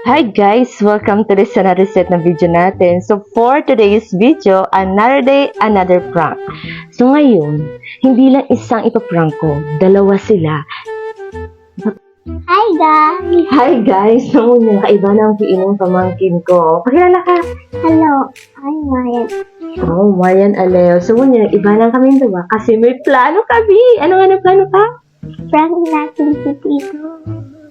Hi guys! Welcome to this another set na video natin. So for today's video, another day, another prank. So ngayon, hindi lang isang ipaprank ko, dalawa sila. Hi guys! Hi guys! So nakaiba na ang kiinong pamangkin ko. Pakilala ka! Hello, I'm Ryan. Oh, Marian Aleo. So ngunyan, iba na kami dalawa kasi may plano kami. Ano nga na plano ka? Prank natin si Tito.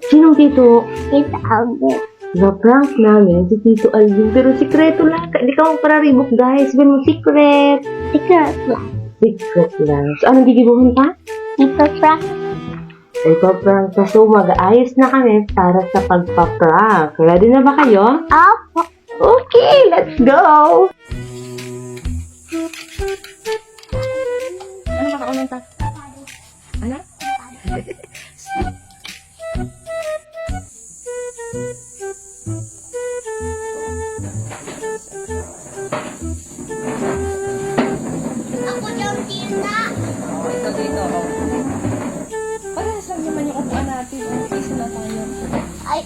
Sinong tito? Tito Albert. Na-prank namin si Tito Alvin, pero sikreto lang. Hindi ka magpararibok guys. Sabihin mo secret. Secret lang. Secret lang. So anong gigibuhan ka? Tito Prank. Ipaprank ka. So, mag-aayos na kami para sa pagpa-prank. Ready na ba kayo? Opo. Okay, let's go! Ano ka kaunang ta? Ano? Ako yung tita. Ito dito. Parehas lang naman yung upuan natin. Isa na tayo. Ay,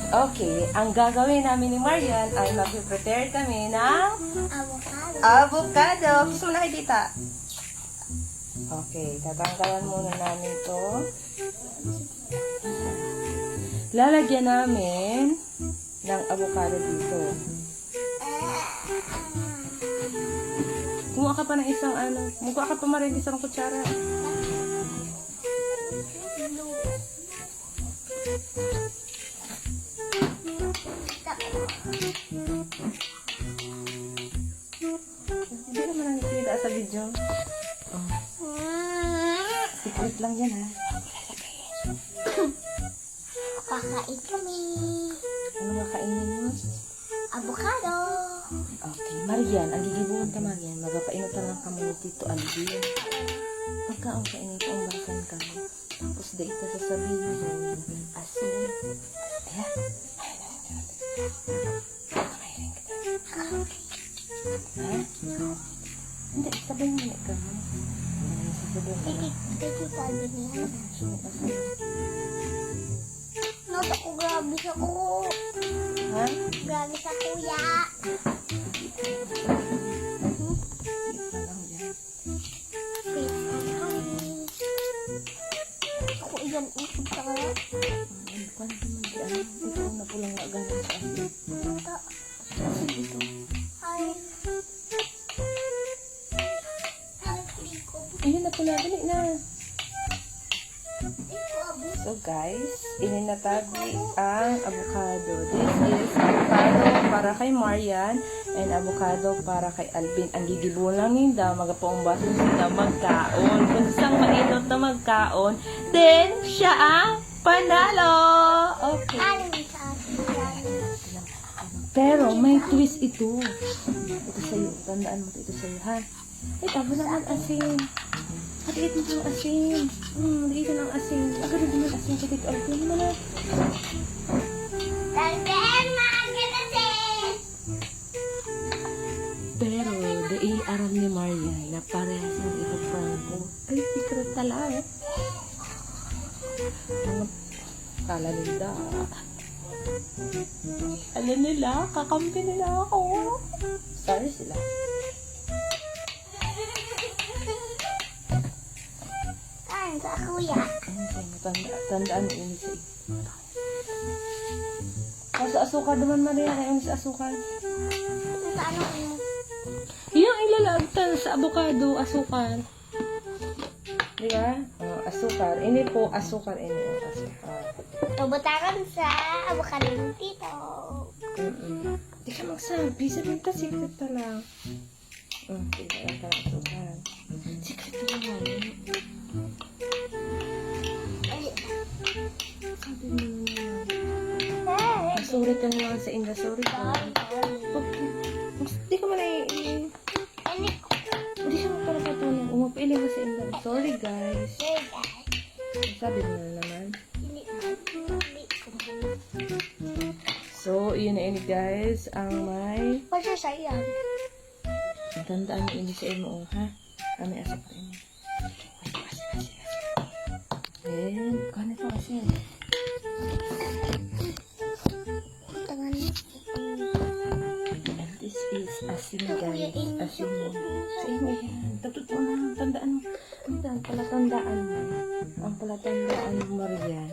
Okay, ang gagawin namin ni Marian ay mag-prepare kami ng avocado. avocado. Gusto mo na kay tita? Okay, tatanggalan muna namin to. Lalagyan namin ng avocado dito. Kumuha ka pa ng isang mukha ka pa marin isang kutsara. Hindi naman ang kita sa video. Oh. Secret lang yan ha. Kakain kami. Ano makainin mo? Avocado. Okay, Marian, ang gigibuhan ka Marian, magpapainutan lang kami ni Tito Alvin. Pagkaong kainit ang basan kami. Tapos da ito sasabihin mo, asin. Ayan. Kamahirin kita. Ha? Hindi, sabihin mo ka. Sasabihin mo. Tito Albert niya. Sunod asin. Nasa ko grabe sa ko. Ha? Grabe sa kuya. Ito lang yan. Ako iyan isip sa ko. Kung ano naman di ano, ito na pulang galing sa asin. Tata. Asin ito. Ay. Ay, ko. Ayun na pula, dali na. Ito abo. So guys, ininatabi ang avocado. This is avocado para kay Marian and avocado para kay Alvin. Ang gigibuon lang yun daw, magapaong baso sila magkaon. Kung isang mainot na magkaon, then siya ang panalo! Okay. Alam sa akin yan. Pero may twist ito. Ito sa'yo. Tandaan mo ito sa'yo, ha? Ay, tabo naman asin. Hatiit mo ng asin. Hatiit ng asin. Agad din ng asin. Hatiit Alvin mo na. Talben, magkakasin! Pero, aram ni Marian na parehas ng ipaprank ko. Ay, secret talaga. Kala nila. Alam nila, kakampi nila ako. Sorry sila. Kain sa kuya. Tandaan mo ini sa sa asukal naman, Maria. Ngayon sa asukal. Sa ano ko? Yung ilalagtan sa avocado, asukal. Di ba? Oh, asukal. Ini po, asukal. Ini po, asukal. Tubutakan sa avocado ng tito. Di ka magsabi. Sabihin ka, secret pa lang. Sige lang ka ng asukal. Secret pa lang. Ay, Sabi mo naman. hey. Sorry ka naman sa Indra. Sorry ka. Di ka man Ano ko? Hindi siya magpapatunan. Umapili mo sa Indra. Sorry guys. Hey guys. Sabi mo na naman. Hindi ko. So, yun na ini guys. Ang may... Pasya sa iyan. Tandaan mo ini sa imo, ha? May asap pa ini. Ayan. Kano ito kasi. palatandaan mo. Ang palatandaan mo, Marian.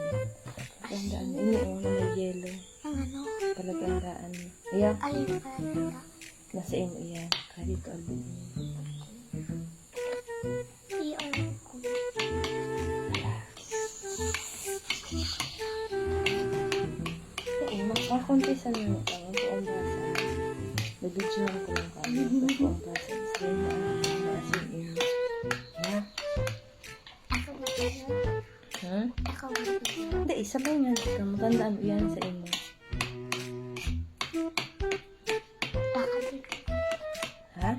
Palatandaan mo. Ini na may yelo. Ang ano? Palatandaan mo. Ayan. Alin pa ito? Nasa imo iyan. Kahit Alvin. Iyon ko. Makakontesan mo ito. Ang buong basa. Nabidyohan ko lang kami. Ang buong basa. Sabi mo ang naasin imo. Ha? Ako ba ito? Ha? Ako ba ito? Hindi, sabay nga dito. Magandaan mo yan sa imo. Baka dito. Ha?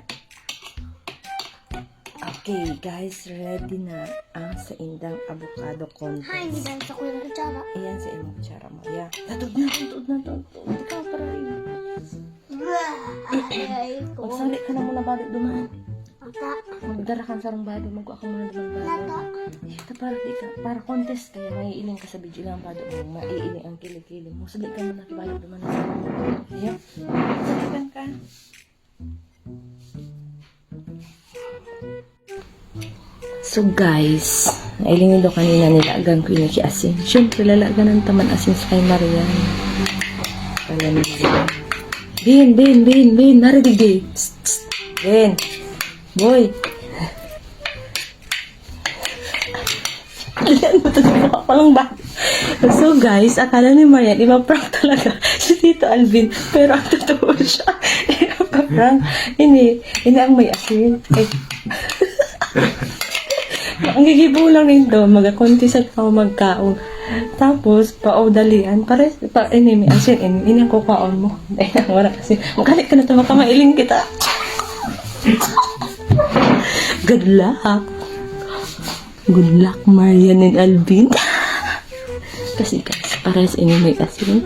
Okay, guys. Ready na ang sa indang avocado Ha, contest. hindi dahil sa kuyang kutsara. Ayan sa imong kutsara mo. Ayan. Tutod na, tutod na, tutod. Ikaw, para rin. Ay, ko. Magsali ka na muna bado duman. Ata. Magdara kang sarong bado. Magwa ka muna duman bado. Lata. Ito para di ka. Para contest kaya maiiling ka sa video lang bado mo. Maiiling ang kilig-kilig mo. Sali ka muna bado duman. Ayan. Salikan ka. So guys, nailing nito kanina nilagang ko yung asin. Siyempre lalagan ng taman asin sa kay Marian. Kala nila. Bin, narinig din. Bin, boy. Alam mo, totoo pa lang ba? So guys, akala ni Marian, iba-prank talaga si Tito Alvin. Pero ang totoo siya, iba-prank. Ini ang may asin. Ang gigibo lang nito, mag-contest at ako magkaon. Tapos, paudalian, ini may asin, ini ang kukaon mo. Dahil ang wala kasi, magalit ka na ito, makamailing kita. Good luck. Good luck, Marian and Alvin. Kasi guys, pares ini may asin.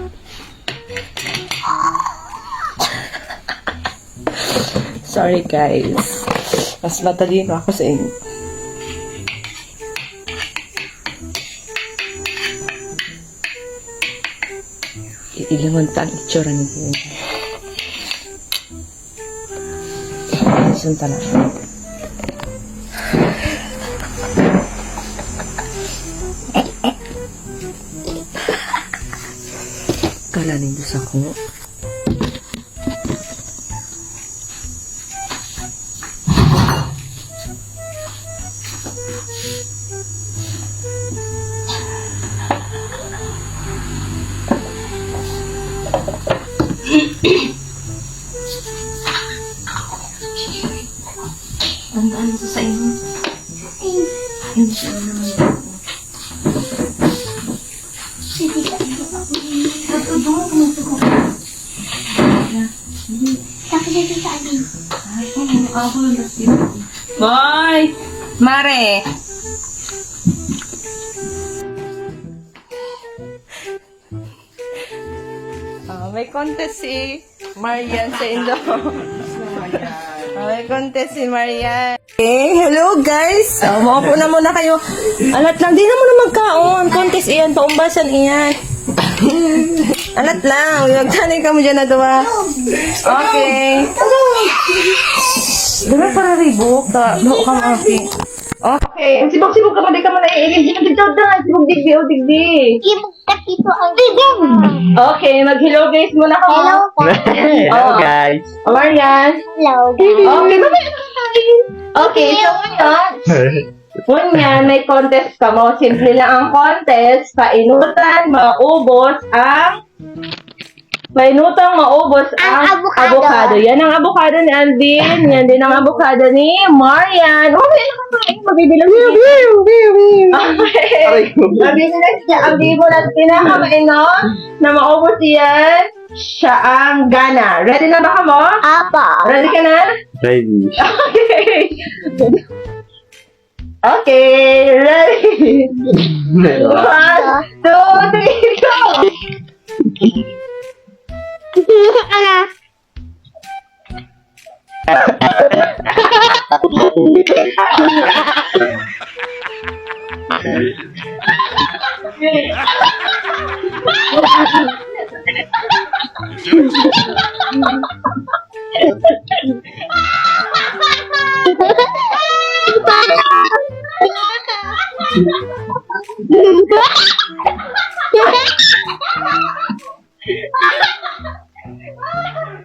Sorry guys. Mas matalino ako sa inyo. Ilingon ta ang itsura niyo. Sunta na. Kala ninyo sa ko. Ano sa inyo? Ayun siya naman. Hindi ka. Tutulungan ko nito ko. Tapos dito sa amin. Boy! Mare! May contest si Marian sa Indo. May contest si Marian. Okay, hello guys. Maupo na muna kayo. Alat lang, di na muna magkaon. Contest iyan, paumbasan iyan. Alat lang, magtanay ka mo dyan na duwa. Okay. Diba para ribok? Daw ka maki. Okay, sibog-sibog ka pa, di ka man naiilig. Dito na, sibog digdi o digdi. Ibog ka dito ang bibig. Okay, mag-hello guys muna ka. Hello po. Hello guys. Marian. Hello. Okay, mamaya ka kain. Okay, so ngayon, may contest ka mo. Simple lang ang contest. Painutan, maubos ang Ang avocado. avocado. Yan ang avocado ni Alvin. Yan din ang avocado ni Marian. Oh, may nakakain. Mabibilang siya. Okay. Mabibilang siya. Ang bibo na pinakamainom na maubos yan. Siya ang gana. Ready na ba ka mo? Apa. Ready ka na? Ready. Okay. Okay. Ready? 1, 2, 3, go! Ano?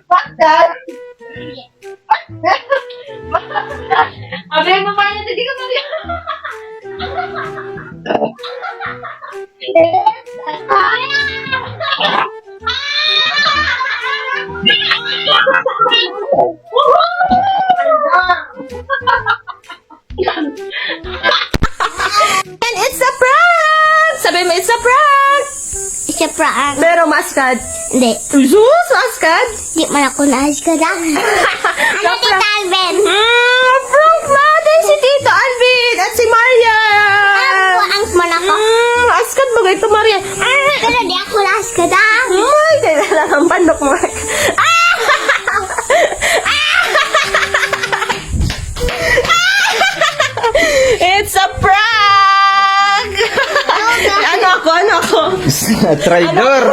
Bakit? Abi, mo pa niya, hindi ka mali. And it's a prank! Sabi mo, it's a prank! Siya prank. Pero maskad. Hindi. Sus, maskad? Di man ako naayos ka lang. Ano Tita Alvin? Prank natin si Tito Alvin at si Maria! Ang man ako. Askat ba ito, Maria? Pero di ako naayos ka lang. Ay, kailangan ang pandok mo. It's a prank! Ano ako? Traidor.